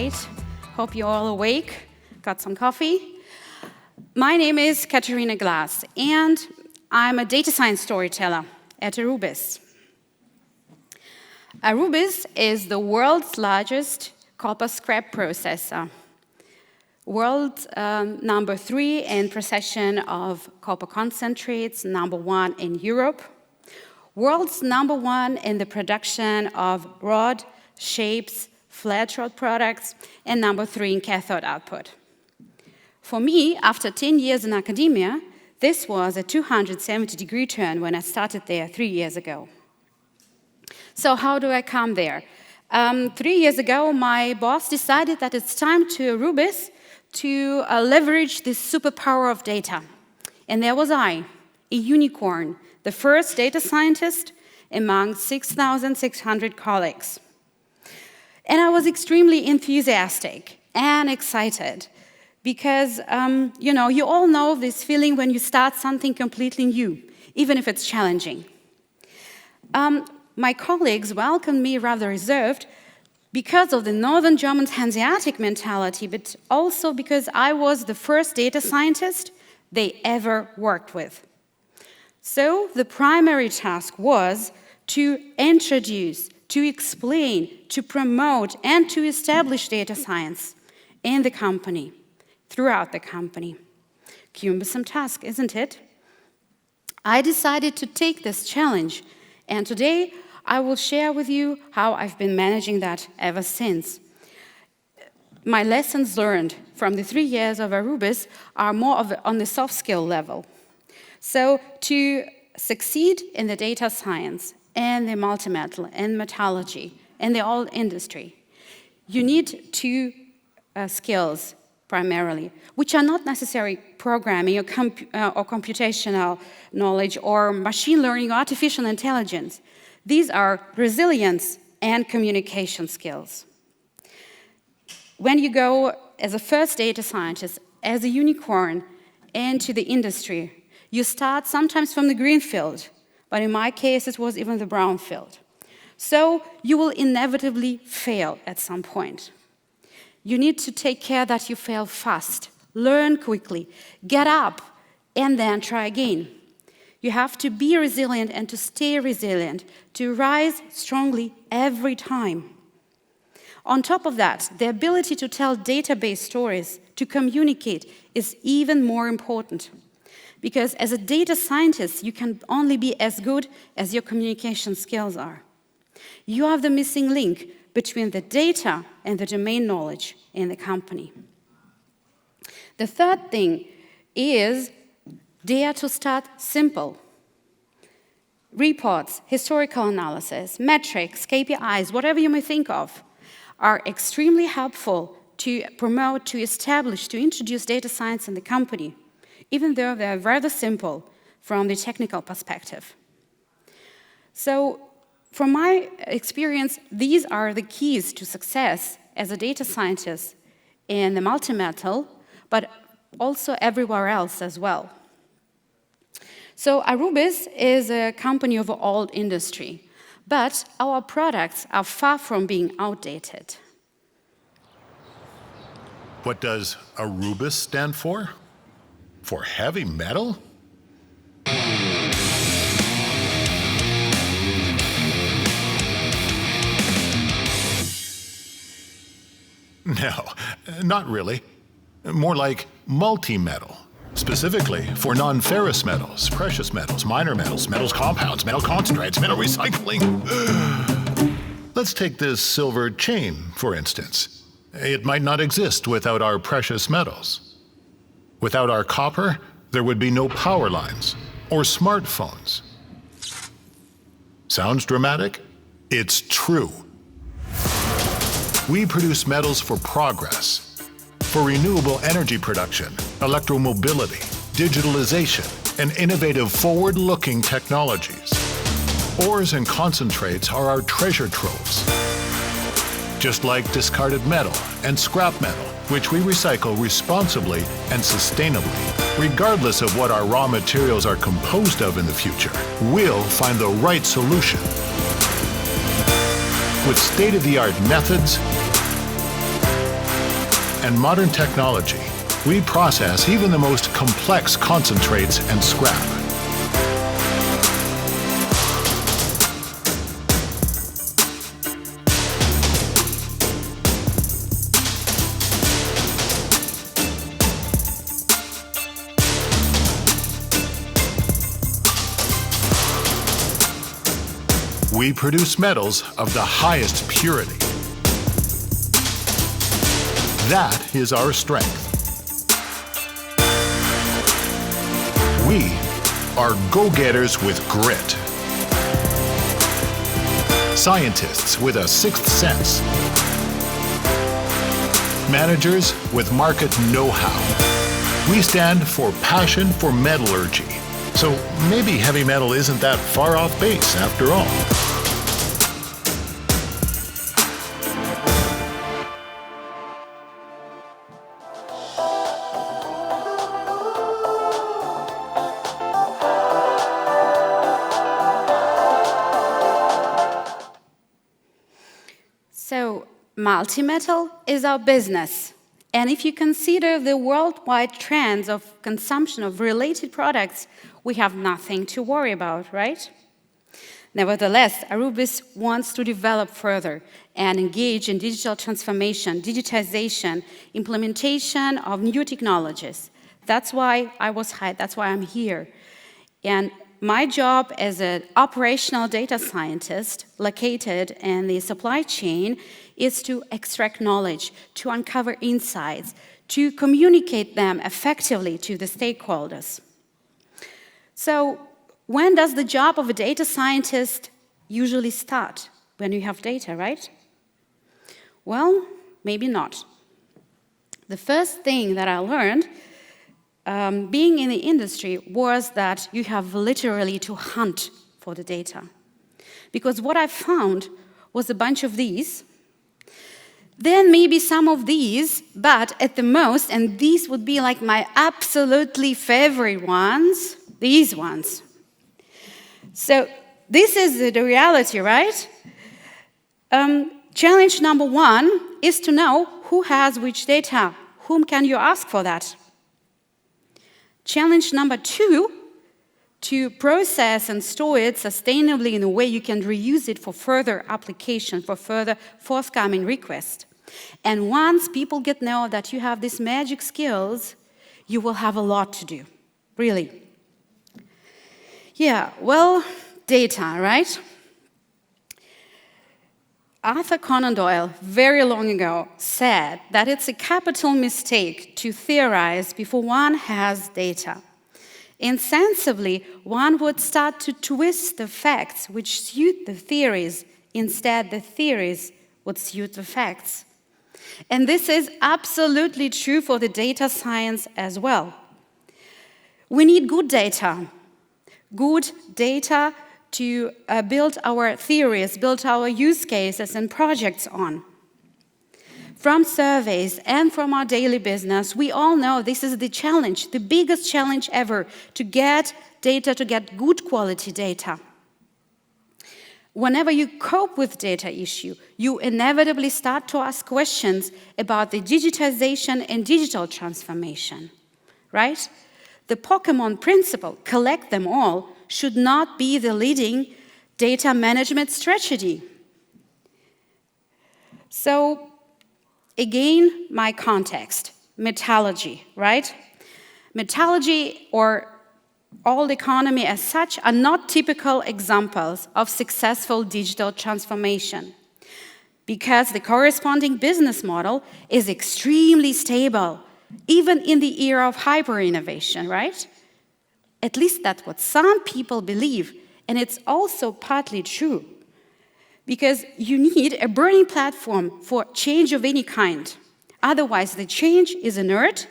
great. Hope you're all awake, got some coffee. My name is Katharina Glass, and I'm a data science storyteller at Aurubis. Aurubis is the world's largest copper scrap processor, world number 3 in processing of copper concentrates, number 1 in Europe, world's number 1 in the production of rod, shapes, flat rod products, and number 3 in cathode output. For me, after 10 years in academia, this was a 270-degree turn when I started there 3 years ago. So how do I come there? 3 years ago, my boss decided that it's time to Aurubis to leverage this superpower of data. And there was I, a unicorn, the first data scientist among 6,600 colleagues. And I was extremely enthusiastic and excited because, you all know this feeling when you start something completely new, even if it's challenging. My colleagues welcomed me rather reserved because of the Northern German Hanseatic mentality, but also because I was the first data scientist they ever worked with. So the primary task was to introduce, to explain, to promote, and to establish data science in the company, throughout the company. Cumbersome task, isn't it? I decided to take this challenge, and today I will share with you how I've been managing that ever since. My lessons learned from the 3 years of Aurubis are more on the soft skill level. So to succeed in the data science and the multi-metal and metallurgy and the oil industry, you need 2 skills primarily, which are not necessarily programming or computational knowledge or machine learning or artificial intelligence. These are resilience and communication skills. When you go as a first data scientist, as a unicorn, into the industry, you start sometimes from the green field, but in my case, it was even the brown field. So you will inevitably fail at some point. You need to take care that you fail fast, learn quickly, get up, and then try again. You have to be resilient and to stay resilient, to rise strongly every time. On top of that, the ability to tell database stories, to communicate, is even more important. Because as a data scientist, you can only be as good as your communication skills are. You are the missing link between the data and the domain knowledge in the company. The third thing is dare to start simple. Reports, historical analysis, metrics, KPIs, whatever you may think of, are extremely helpful to promote, to establish, to introduce data science in the company, even though they're rather simple from the technical perspective. So, from my experience, these are the keys to success as a data scientist in the multi-metal, but also everywhere else as well. So Aurubis is a company of the old industry, but our products are far from being outdated. What does Aurubis stand for? For heavy metal? No, not really. More like multi-metal. Specifically for non-ferrous metals, precious metals, minor metals, metals compounds, metal concentrates, metal recycling. Let's take this silver chain, for instance. It might not exist without our precious metals. Without our copper, there would be no power lines or smartphones. Sounds dramatic? It's true. We produce metals for progress, for renewable energy production, electromobility, digitalization, and innovative forward-looking technologies. Ores and concentrates are our treasure troves. Just like discarded metal and scrap metal, which we recycle responsibly and sustainably. Regardless of what our raw materials are composed of in the future, we'll find the right solution. With state-of-the-art methods and modern technology, we process even the most complex concentrates and scrap. We produce metals of the highest purity. That is our strength. We are go-getters with grit. Scientists with a sixth sense. Managers with market know-how. We stand for passion for metallurgy. So maybe heavy metal isn't that far off base after all. So, multi-metal is our business. And if you consider the worldwide trends of consumption of related products, we have nothing to worry about, right? Nevertheless, Aurubis wants to develop further and engage in digital transformation, digitization, implementation of new technologies. That's why I was hired, that's why I'm here. And my job as an operational data scientist located in the supply chain is to extract knowledge, to uncover insights, to communicate them effectively to the stakeholders. So, when does the job of a data scientist usually start? When you have data, right? Well, maybe not. The first thing that I learned being in the industry was that you have literally to hunt for the data. Because what I found was a bunch of these, then maybe some of these, but at the most, and these would be like my absolutely favorite ones, these ones. So this is the reality, right? Challenge number one is to know who has which data. Whom can you ask for that? Challenge number two, to process and store it sustainably in a way you can reuse it for further application, for further forthcoming requests. And once people get to know that you have these magic skills, you will have a lot to do, really. Yeah, well, data, right? Arthur Conan Doyle, very long ago, said that it's a capital mistake to theorize before one has data. Insensibly, one would start to twist the facts which suit the theories. Instead, the theories would suit the facts. And this is absolutely true for the data science as well. We need good data to build our theories, build our use cases and projects on. From surveys and from our daily business, we all know this is the challenge, the biggest challenge ever, to get data, to get good quality data. Whenever you cope with data issue, you inevitably start to ask questions about the digitization and digital transformation, right? The Pokemon principle, collect them all, should not be the leading data management strategy. So, again, my context, metallurgy, right? Metallurgy or old economy as such are not typical examples of successful digital transformation because the corresponding business model is extremely stable, even in the era of hyper-innovation, right? At least that's what some people believe, and it's also partly true. Because you need a burning platform for change of any kind. Otherwise, the change is inert,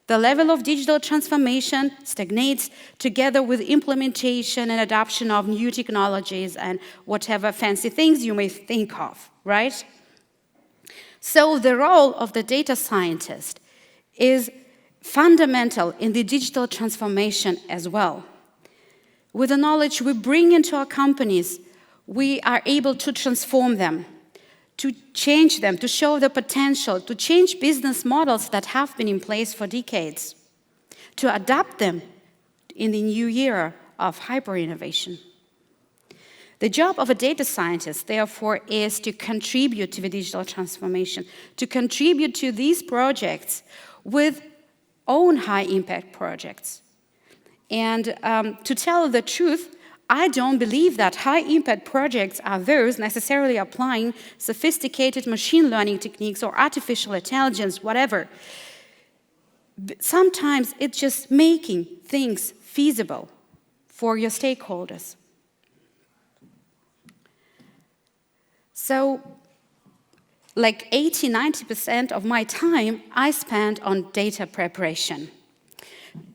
the level of digital transformation stagnates together with implementation and adoption of new technologies and whatever fancy things you may think of, right? So the role of the data scientist is fundamental in the digital transformation as well. With the knowledge we bring into our companies, we are able to transform them, to change them, to show the potential, to change business models that have been in place for decades, to adapt them in the new era of hyper-innovation. The job of a data scientist, therefore, is to contribute to the digital transformation, to contribute to these projects with own high-impact projects. And to tell the truth, I don't believe that high-impact projects are those necessarily applying sophisticated machine learning techniques or artificial intelligence, whatever. Sometimes it's just making things feasible for your stakeholders. So, like 80–90% of my time I spend on data preparation.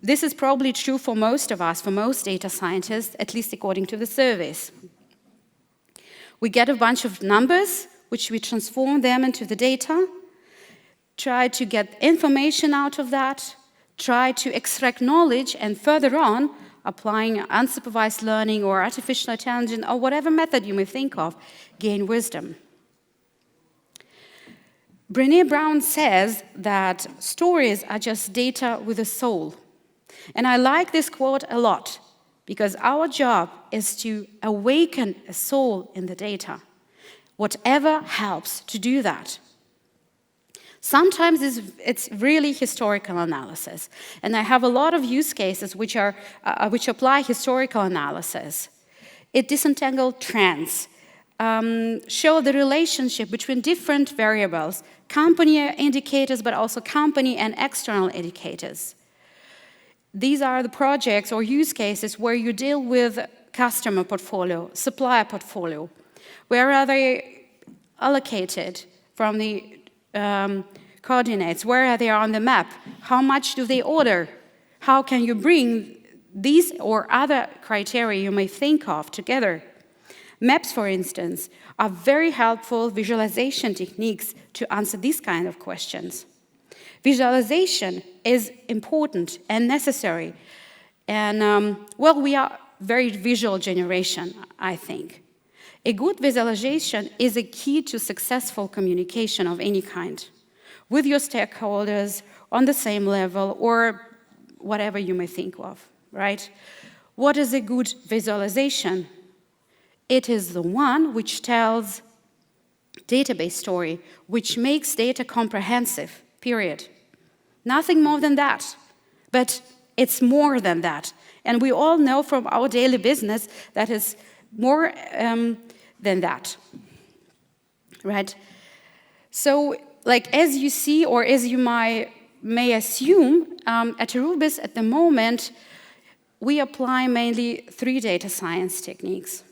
This is probably true for most of us, for most data scientists, at least according to the surveys. We get a bunch of numbers, which we transform them into the data, try to get information out of that, try to extract knowledge, and further on, applying unsupervised learning or artificial intelligence or whatever method you may think of, gain wisdom. Brené Brown says that stories are just data with a soul. And I like this quote a lot, because our job is to awaken a soul in the data, whatever helps to do that. Sometimes it's really historical analysis, and I have a lot of use cases which apply historical analysis. It disentangles trends, show the relationship between different variables, company indicators, but also company and external indicators. These are the projects or use cases where you deal with customer portfolio, supplier portfolio. Where are they allocated from the coordinates? Where are they on the map? How much do they order? How can you bring these or other criteria you may think of together? Maps, for instance, are very helpful visualization techniques to answer these kind of questions. Visualization is important and necessary. And, well, we are very visual generation, I think. A good visualization is a key to successful communication of any kind, with your stakeholders on the same level or whatever you may think of, right? What is a good visualization? It is the one which tells database story, which makes data comprehensive, period. Nothing more than that, but it's more than that. And we all know from our daily business that is more than that, right? So, like as you see, or as you may assume, at Aurubis at the moment, we apply mainly 3 data science techniques: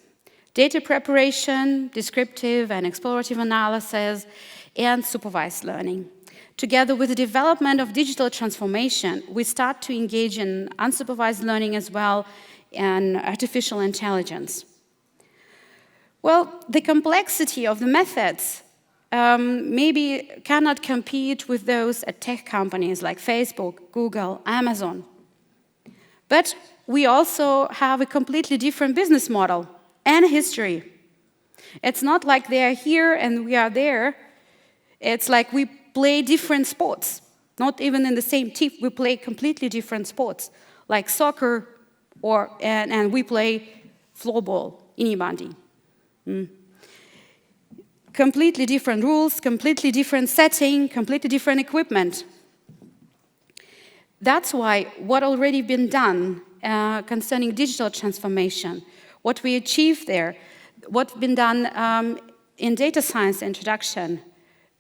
data preparation, descriptive and explorative analysis, and supervised learning. Together with the development of digital transformation, we start to engage in unsupervised learning as well and artificial intelligence. Well, the complexity of the methods maybe cannot compete with those at tech companies like Facebook, Google, Amazon. But we also have a completely different business model and history. It's not like they are here and we are there. It's like we play different sports. Not even in the same team, we play completely different sports, like soccer, and we play floorball, inibandi. Completely different rules, completely different setting, completely different equipment. That's why what already been done concerning digital transformation, what we achieved there, what's been done in data science introduction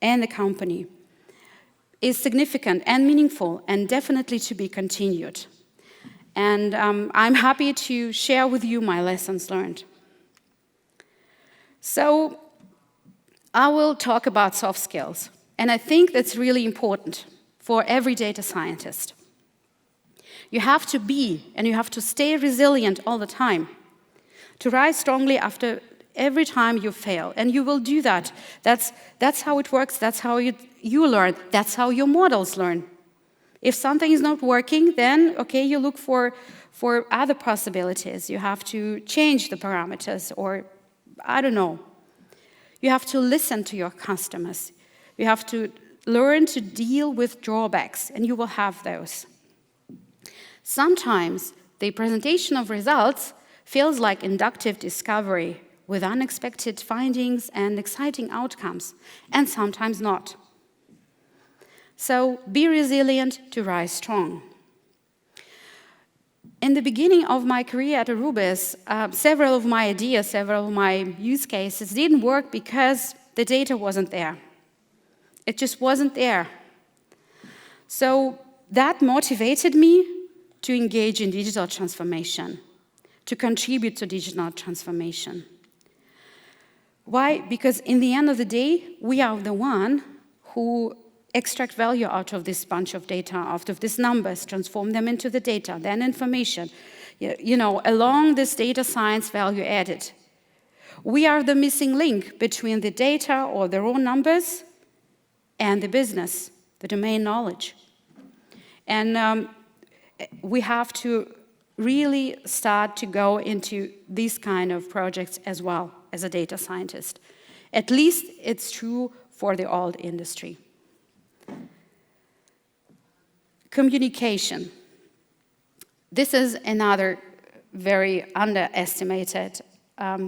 and the company, is significant and meaningful and definitely to be continued. And I'm happy to share with you my lessons learned. So I will talk about soft skills, and I think that's really important for every data scientist. You have to be and you have to stay resilient all the time, to rise strongly after every time you fail, and you will do that. That's how it works, that's how you learn, that's how your models learn. If something is not working, then, okay, you look for other possibilities. You have to change the parameters, or I don't know. You have to listen to your customers. You have to learn to deal with drawbacks, and you will have those. Sometimes the presentation of results feels like inductive discovery with unexpected findings and exciting outcomes, and sometimes not. So be resilient to rise strong. In the beginning of my career at Aurubis, several of my ideas, several of my use cases didn't work because the data wasn't there. It just wasn't there. So that motivated me to engage in digital transformation, to contribute to digital transformation. Why? Because in the end of the day, we are the one who extract value out of this bunch of data, out of these numbers, transform them into the data, then information, along this data science value added. We are the missing link between the data or the raw numbers and the business, the domain knowledge. And we have to really start to go into these kind of projects as well as a data scientist. At least it's true for the old industry. Communication. This is another very underestimated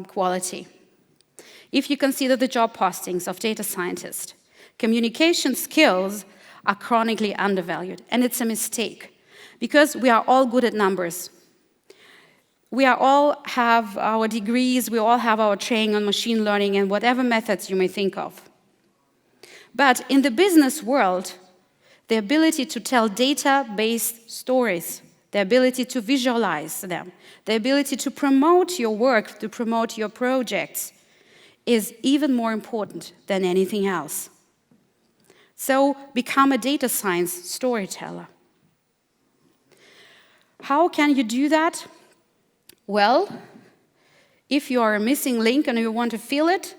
quality. If you consider the job postings of data scientists, communication skills are chronically undervalued, and it's a mistake, because we are all good at numbers. We all have our degrees, we all have our training on machine learning and whatever methods you may think of. But in the business world, the ability to tell data-based stories, the ability to visualize them, the ability to promote your work, to promote your projects, is even more important than anything else. So become a data science storyteller. How can you do that? Well, if you are a missing link and you want to fill it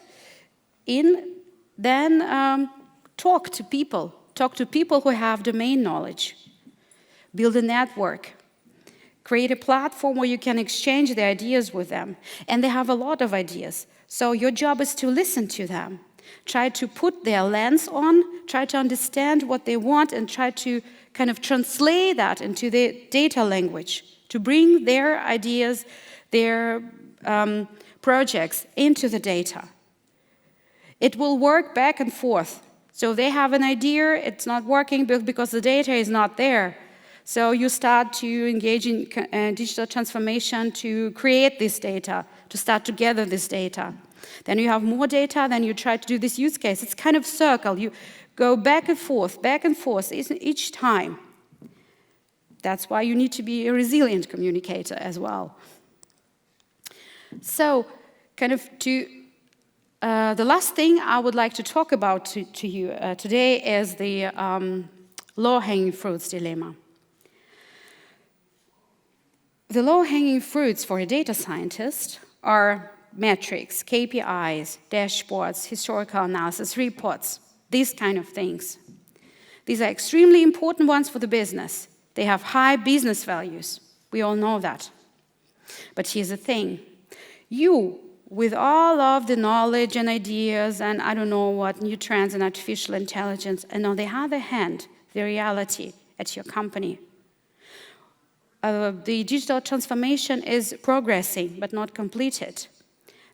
in, then talk to people. Talk to people who have domain knowledge. Build a network. Create a platform where you can exchange the ideas with them. And they have a lot of ideas. So your job is to listen to them. Try to put their lens on, try to understand what they want, and try to kind of translate that into the data language, to bring their ideas, their projects into the data. It will work back and forth. So they have an idea, it's not working because the data is not there. So you start to engage in digital transformation to create this data, to start to gather this data. Then you have more data, then you try to do this use case. It's kind of circle. You go back and forth each time. That's why you need to be a resilient communicator as well. So, kind of the last thing I would like to talk about to you today is the low-hanging fruits dilemma. The low-hanging fruits for a data scientist are metrics, KPIs, dashboards, historical analysis, reports, these kind of things. These are extremely important ones for the business. They have high business values. We all know that. But here's the thing. You, with all of the knowledge and ideas and I don't know what, new trends and artificial intelligence, and on the other hand, the reality at your company. The digital transformation is progressing but not completed.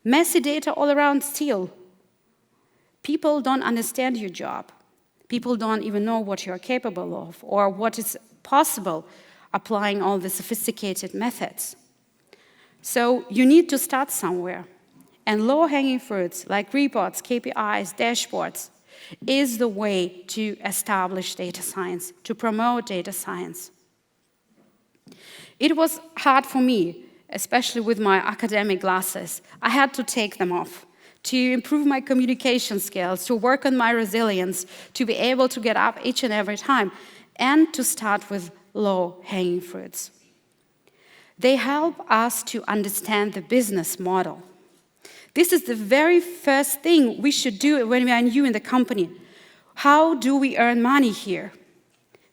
Messy data all around still. People don't understand your job. People don't even know what you're capable of or what is possible applying all the sophisticated methods. So you need to start somewhere. And low-hanging fruits like reports, KPIs, dashboards is the way to establish data science, to promote data science. It was hard for me, especially with my academic glasses. I had to take them off to improve my communication skills, to work on my resilience, to be able to get up each and every time, and to start with low-hanging fruits. They help us to understand the business model. This is the very first thing we should do when we are new in the company. How do we earn money here?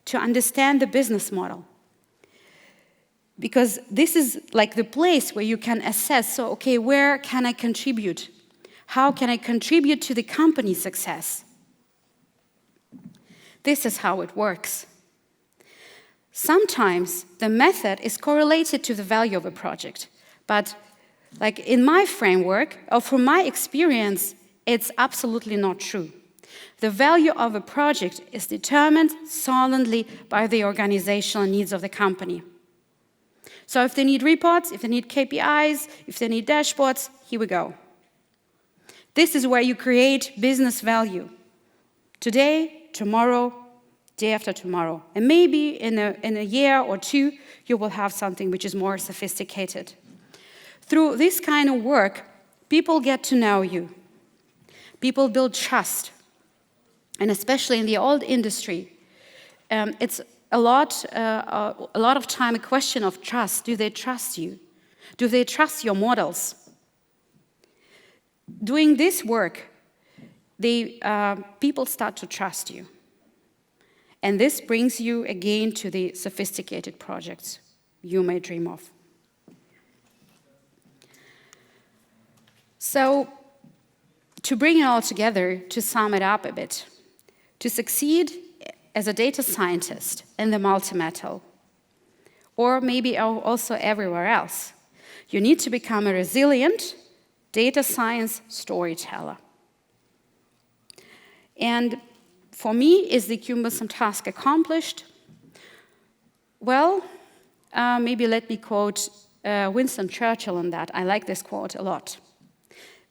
To understand the business model. Because this is like the place where you can assess, so, okay, where can I contribute? How can I contribute to the company's success? This is how it works. Sometimes the method is correlated to the value of a project, but like in my framework, or from my experience, it's absolutely not true. The value of a project is determined solely by the organizational needs of the company. So if they need reports, if they need KPIs, if they need dashboards, here we go. This is where you create business value. Today, tomorrow, day after tomorrow. And maybe in a year or two, you will have something which is more sophisticated. Through this kind of work, people get to know you. People build trust. And especially in the old industry, it's a lot of time a question of trust. Do they trust you? Do they trust your models? Doing this work, people start to trust you. And this brings you again to the sophisticated projects you may dream of. So, to bring it all together, to sum it up a bit, to succeed as a data scientist in the multi-metal, or maybe also everywhere else, you need to become a resilient data science storyteller. And for me, is the Cumbersome task accomplished? Well, maybe let me quote Winston Churchill on that. I like this quote a lot.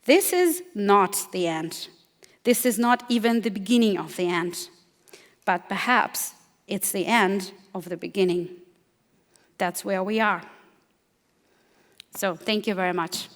This is not the end. This is not even the beginning of the end. But perhaps it's the end of the beginning. That's where we are. So thank you very much.